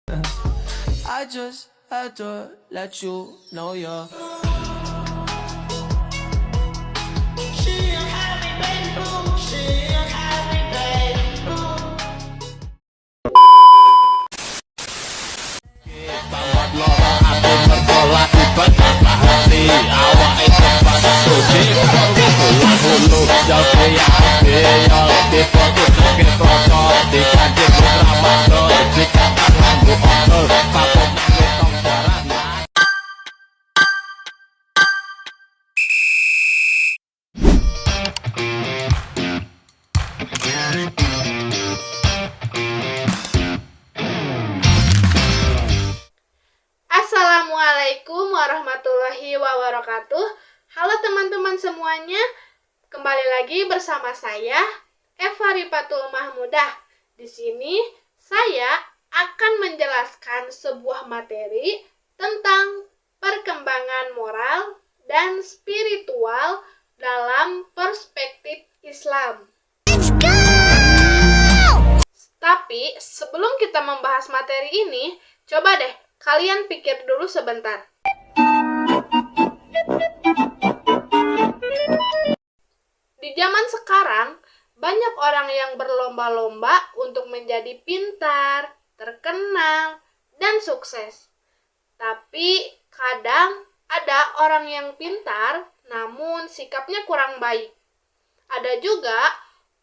I just had to let you know you're Assalamualaikum warahmatullahi wabarakatuh. Halo teman-teman semuanya, kembali lagi bersama saya Eva Rifatul Mahmudah. Di sini saya akan menjelaskan sebuah materi tentang perkembangan moral dan spiritual dalam perspektif Islam. Tapi sebelum kita membahas materi ini, coba deh kalian pikir dulu sebentar. Di zaman sekarang, banyak orang yang berlomba-lomba untuk menjadi pintar, terkenal, dan sukses. Tapi kadang ada orang yang pintar, namun sikapnya kurang baik. Ada juga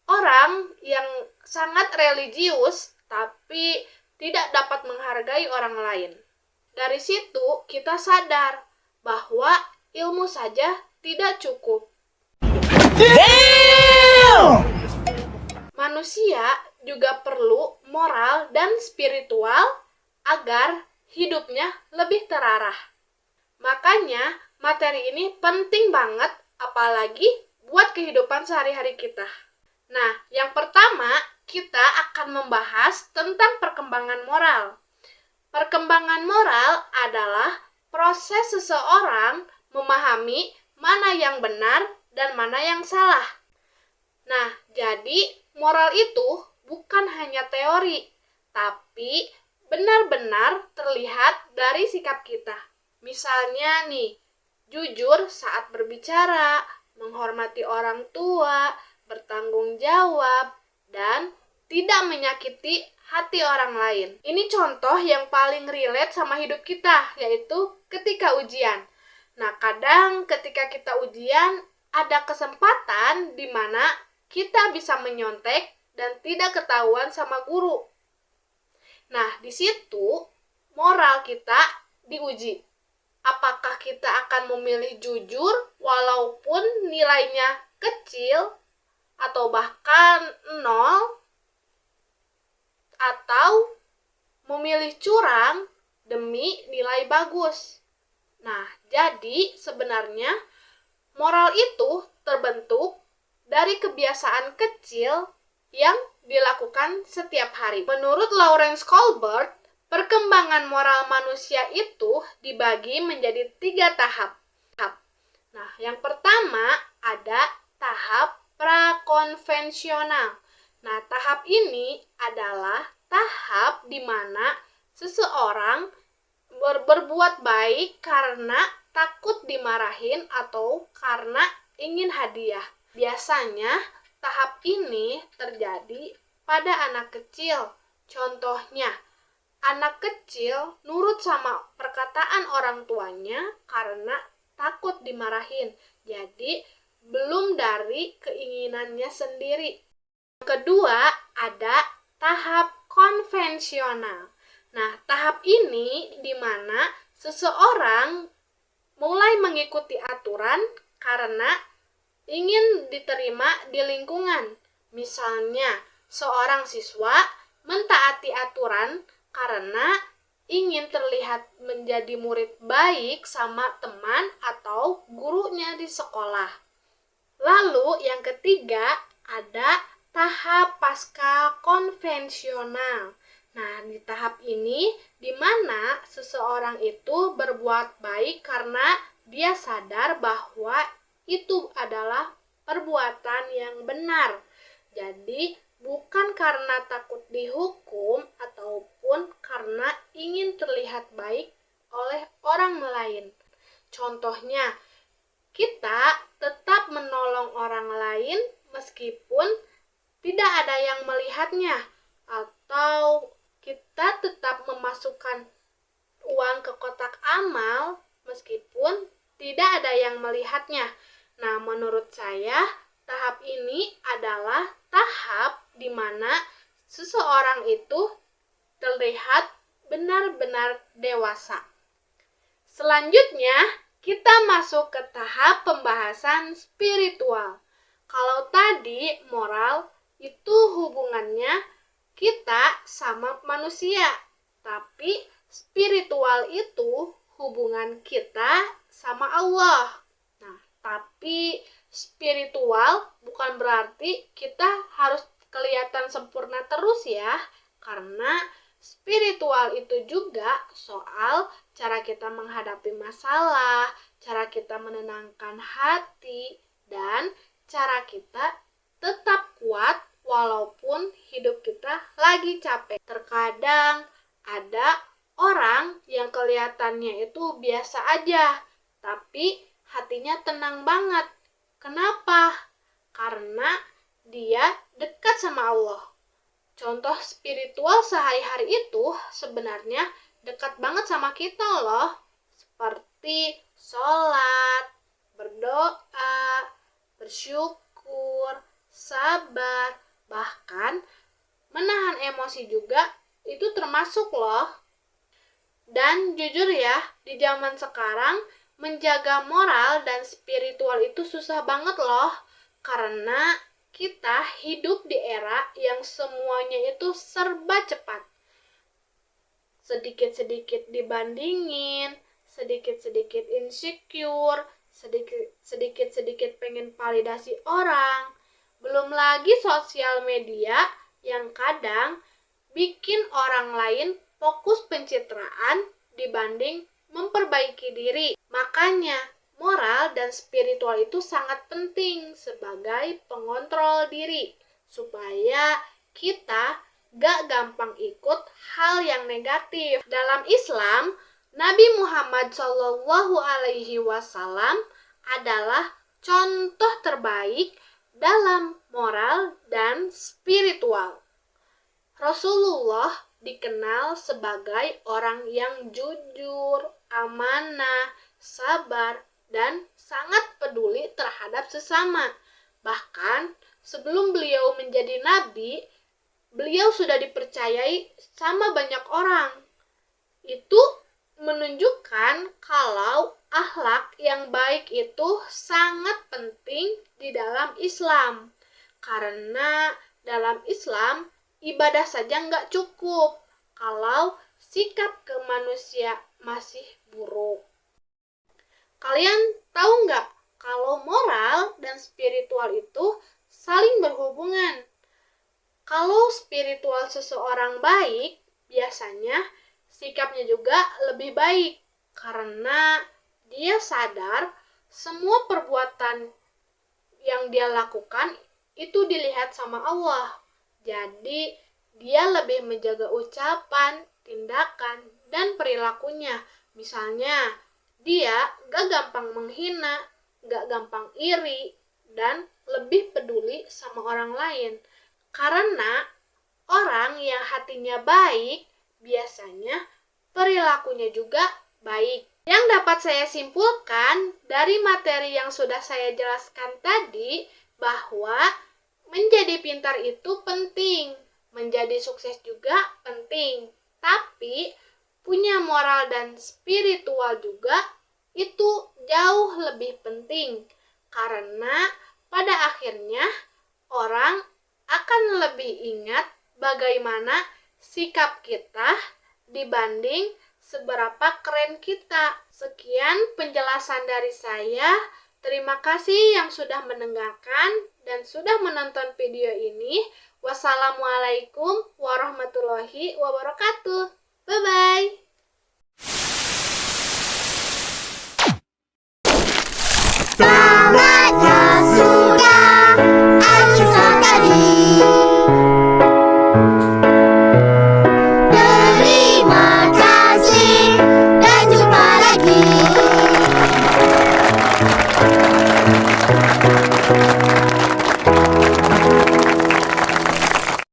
orang yang sangat religius, tapi tidak dapat menghargai orang lain. Dari situ kita sadar bahwa ilmu saja tidak cukup. Manusia juga perlu moral dan spiritual agar hidupnya lebih terarah. Makanya materi ini penting banget, apalagi buat kehidupan sehari-hari kita. Nah, yang pertama kita akan membahas tentang perkembangan moral. Perkembangan moral adalah proses seseorang memahami mana yang benar dan mana yang salah. Nah, jadi moral itu bukan hanya teori, tapi benar-benar terlihat dari sikap kita. Misalnya nih, jujur saat berbicara, menghormati orang tua, bertanggung jawab, dan tidak menyakiti hati orang lain. Ini contoh yang paling relate sama hidup kita, yaitu ketika ujian. Nah, kadang ketika kita ujian, ada kesempatan di mana kita bisa menyontek dan tidak ketahuan sama guru. Nah, di situ moral kita diuji. Apakah kita akan memilih jujur walaupun nilainya kecil atau bahkan 0, atau memilih curang demi nilai bagus. Nah, jadi sebenarnya moral itu terbentuk dari kebiasaan kecil yang dilakukan setiap hari. Menurut Lawrence Colbert, perkembangan moral manusia itu dibagi menjadi 3 tahap. Nah, yang pertama ada tahap prakonvensional. Nah, tahap ini adalah tahap di mana seseorang berbuat baik karena takut dimarahin atau karena ingin hadiah. Biasanya, tahap ini terjadi pada anak kecil. Contohnya, anak kecil nurut sama perkataan orang tuanya karena takut dimarahin. Jadi, belum dari keinginannya sendiri. Kedua, ada tahap konvensional. Nah, tahap ini di mana seseorang mulai mengikuti aturan karena ingin diterima di lingkungan. Misalnya, seorang siswa mentaati aturan karena ingin terlihat menjadi murid baik sama teman atau gurunya di sekolah. Lalu, yang ketiga, ada tahap pasca konvensional. Nah, di tahap ini di mana seseorang itu berbuat baik karena dia sadar bahwa itu adalah perbuatan yang benar. Jadi, bukan karena takut dihukum ataupun karena ingin terlihat baik oleh orang lain. Contohnya, kita tetap menolong orang lain meskipun tidak ada yang melihatnya, atau kita tetap memasukkan uang ke kotak amal meskipun tidak ada yang melihatnya. Nah, menurut saya, tahap ini adalah tahap di mana seseorang itu terlihat benar-benar dewasa. Selanjutnya, kita masuk ke tahap pembahasan spiritual. Kalau tadi moral itu hubungannya kita sama manusia, tapi spiritual itu hubungan kita sama Allah. Nah, tapi spiritual bukan berarti kita harus kelihatan sempurna terus ya, karena spiritual itu juga soal cara kita menghadapi masalah, cara kita menenangkan hati, dan cara kita tetap kuat walaupun hidup kita lagi capek. Terkadang ada orang yang kelihatannya itu biasa aja, tapi hatinya tenang banget. Kenapa? Karena dia dekat sama Allah. Contoh spiritual sehari-hari itu sebenarnya dekat banget sama kita loh. Seperti sholat, berdoa, bersyukur, sabar, bahkan menahan emosi juga itu termasuk loh. Dan jujur ya, di zaman sekarang menjaga moral dan spiritual itu susah banget loh. Karena kita hidup di era yang semuanya itu serba cepat. Sedikit-sedikit dibandingin, sedikit-sedikit insecure, sedikit-sedikit pengen validasi orang. Belum lagi sosial media yang kadang bikin orang lain fokus pencitraan dibanding memperbaiki diri. Makanya, moral dan spiritual itu sangat penting sebagai pengontrol diri, supaya kita gak gampang ikut hal yang negatif. Dalam Islam, Nabi Muhammad SAW adalah contoh terbaik dalam moral dan spiritual. Rasulullah dikenal sebagai orang yang jujur, amanah, sabar, dan sangat peduli terhadap sesama. Bahkan sebelum beliau menjadi nabi, beliau sudah dipercayai sama banyak orang. Itu menunjukkan kalau akhlak yang baik itu sangat penting di dalam Islam. Karena dalam Islam, ibadah saja nggak cukup kalau sikap ke manusia masih buruk. Kalian tahu nggak kalau moral dan spiritual itu saling berhubungan? Kalau spiritual seseorang baik, biasanya sikapnya juga lebih baik karena dia sadar semua perbuatan yang dia lakukan itu dilihat sama Allah. Jadi, dia lebih menjaga ucapan, tindakan, dan perilakunya. Misalnya, dia gak gampang menghina, gak gampang iri, dan lebih peduli sama orang lain. Karena orang yang hatinya baik, biasanya perilakunya juga baik. Yang dapat saya simpulkan dari materi yang sudah saya jelaskan tadi, bahwa menjadi pintar itu penting, menjadi sukses juga penting. Tapi punya moral dan spiritual juga itu jauh lebih penting. Karena pada akhirnya orang akan lebih ingat bagaimana sikap kita dibanding seberapa keren kita. Sekian penjelasan dari saya. Terima kasih yang sudah mendengarkan dan sudah menonton video ini. Wassalamualaikum warahmatullahi wabarakatuh. Bye-bye.